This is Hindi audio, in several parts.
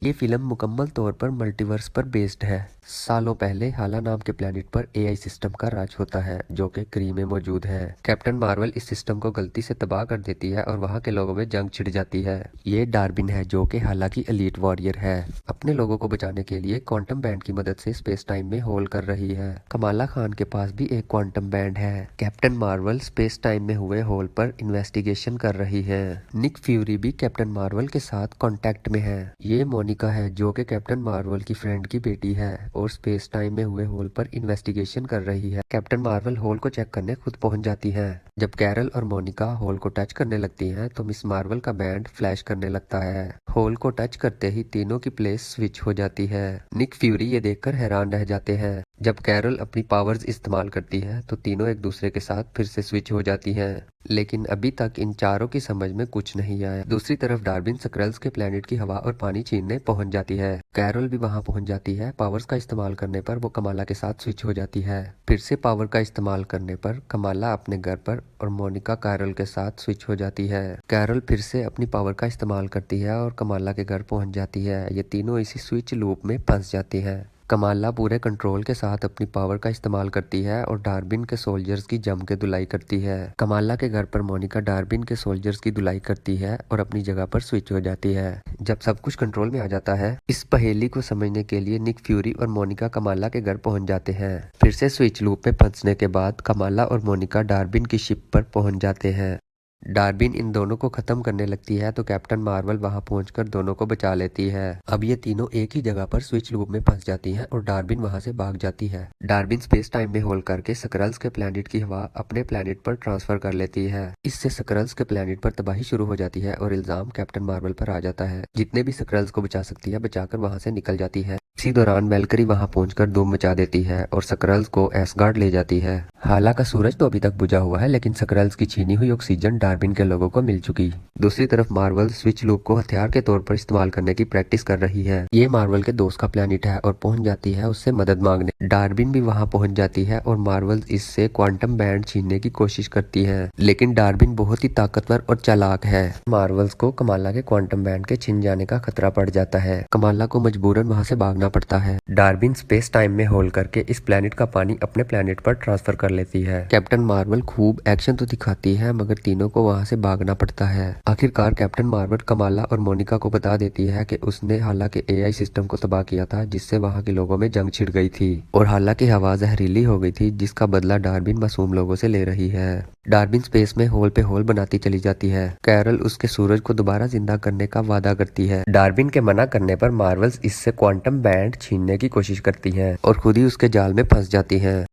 ये फिल्म मुकम्मल तौर पर मल्टीवर्स पर बेस्ड है। सालों पहले हाला नाम के प्लेनेट पर एआई सिस्टम का राज होता है जो कि क्री में मौजूद है। कैप्टन मार्वल इस सिस्टम को गलती से तबाह कर देती है और वहां के लोगों में जंग छिड़ जाती है। ये डार्बिन है जो कि हाला की एलीट वॉरियर है। अपने लोगों को बचाने के लिए क्वांटम बैंड की मदद से स्पेस टाइम में होल कर रही है। कमाला खान के पास भी एक क्वांटम बैंड है। कैप्टन मार्वल स्पेस टाइम में हुए होल पर इन्वेस्टिगेशन कर रही है। निक फ्यूरी भी कैप्टन मार्वल के साथ कांटेक्ट में है। ये मोनिका है जो कि कैप्टन मार्वल की फ्रेंड की बेटी है और स्पेस टाइम में हुए होल पर इन्वेस्टिगेशन कर रही है। कैप्टन मार्वल होल को चेक करने खुद पहुंच जाती है। जब कैरल और मोनिका होल को टच करने लगती हैं तो मिस मार्वल का बैंड फ्लैश करने लगता है। होल को टच करते ही तीनों की प्लेस स्विच हो जाती है। निक फ्यूरी ये देखकर हैरान रह जाते हैं। जब कैरल अपनी पावर्स इस्तेमाल करती है तो तीनों एक दूसरे के साथ फिर से स्विच हो जाती हैं। लेकिन अभी तक इन चारों की समझ में कुछ नहीं आया। दूसरी तरफ डार्बिन स्क्रल्स के प्लेनेट की हवा और पानी छीनने पहुंच जाती है। कैरल भी वहां पहुंच जाती है। पावर्स का इस्तेमाल करने पर वो कमाला के साथ स्विच हो जाती है। फिर से पावर का इस्तेमाल करने पर कमाला अपने घर पर और मोनिका कैरल के साथ स्विच हो जाती है। कैरल फिर से अपनी पावर का इस्तेमाल करती है और कमाला के घर पहुंच जाती है। ये तीनों इसी स्विच लूप में फंस जाती है। कमाला पूरे कंट्रोल के साथ अपनी पावर का इस्तेमाल करती है और डार्बिन के सोल्जर्स की जम के धुलाई करती है। कमाला के घर पर मोनिका डार्बिन के सोल्जर्स की धुलाई करती है और अपनी जगह पर स्विच हो जाती है। जब सब कुछ कंट्रोल में आ जाता है, इस पहेली को समझने के लिए निक फ्यूरी और मोनिका कमाला के घर पहुंच जाते हैं। फिर से स्विच लूप में फंसने के बाद कमाला और मोनिका डार्बिन की शिप पर पहुंच जाते हैं। डार्बिन इन दोनों को खत्म करने लगती है तो कैप्टन मार्वल वहां पहुंचकर दोनों को बचा लेती है। अब ये तीनों एक ही जगह पर स्विच लूप में फंस जाती हैं और डार्बिन वहां से भाग जाती है। डार्बिन स्पेस टाइम में होल करके स्क्रल्स के प्लेनेट की हवा अपने प्लेनेट पर ट्रांसफर कर लेती है। इससे स्क्रल्स के प्लेनेट पर तबाही शुरू हो जाती है और इल्जाम कैप्टन मार्वल पर आ जाता है। जितने भी स्क्रल्स को बचा सकती है बचाकर वहां से निकल जाती है। इसी दौरान वेलकरी वहां पहुंचकर धूम मचा देती है और स्क्रल्स को एसगार्ड ले जाती है। हालांकि सूरज तो अभी तक बुझा हुआ है लेकिन स्क्रल्स की छीनी हुई ऑक्सीजन डार्बिन के लोगों को मिल चुकी। दूसरी तरफ मार्वल स्विच लूप को हथियार के तौर पर इस्तेमाल करने की प्रैक्टिस कर रही है। ये मार्वल के दोस्त का प्लेनेट है और पहुंच जाती है उससे मदद मांगने। डार्बिन भी वहां पहुंच जाती है और मार्वल इससे क्वांटम बैंड छीनने की कोशिश करती है। लेकिन डार्बिन बहुत ही ताकतवर और चालाक है। मार्वल्स को कमाला के क्वांटम बैंड के छिन जाने का खतरा पड़ जाता है। कमाला को मजबूरन वहां से भागना पड़ता है। डार्बिन स्पेस टाइम में होल करके इस प्लेनेट का पानी अपने प्लेनेट पर ट्रांसफर कर लेती है। कैप्टन मार्वल खूब एक्शन तो दिखाती है मगर तीनों को वहां से भागना पड़ता है। आखिरकार कैप्टन मार्वल कमाला और मोनिका को बता देती है कि उसने हालांकि एआई सिस्टम को तबाह किया था जिससे वहां के लोगों में जंग छिड़ गई थी और हालांकि हवा जहरीली हो गई थी जिसका बदला डार्बिन मासूम लोगों से ले रही है। डार्बिन स्पेस में होल पे होल बनाती चली जाती है। कैरल उसके सूरज को दोबारा जिंदा करने का वादा करती है। डार्बिन के मना करने पर मार्वल्स इससे क्वांटम बैंड छीनने की कोशिश करती हैं और खुद ही उसके जाल में फंस जाती हैं।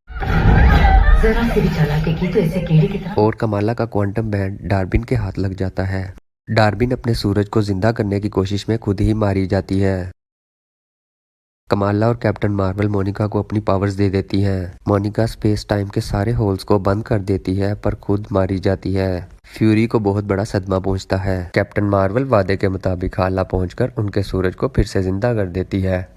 जरा सी भी चालाकी की तो ऐसे कीड़े की तरह। और कमाला का क्वांटम बैंड डार्बिन के हाथ लग जाता है। डार्बिन अपने सूरज को जिंदा करने की कोशिश में खुद ही मारी जाती है। कमाला और कैप्टन मार्वल मोनिका को अपनी पावर्स दे देती हैं। मोनिका स्पेस टाइम के सारे होल्स को बंद कर देती है पर खुद मारी जाती है। फ्यूरी को बहुत बड़ा सदमा पहुंचता है। कैप्टन मार्वल वादे के मुताबिक हाला पहुंचकर उनके सूरज को फिर से जिंदा कर देती है।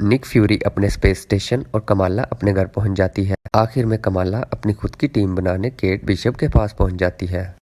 निक फ्यूरी अपने स्पेस स्टेशन और कमाला अपने घर पहुंच जाती है। आखिर में कमाला अपनी खुद की टीम बनाने केट बिशप के पास पहुंच जाती है।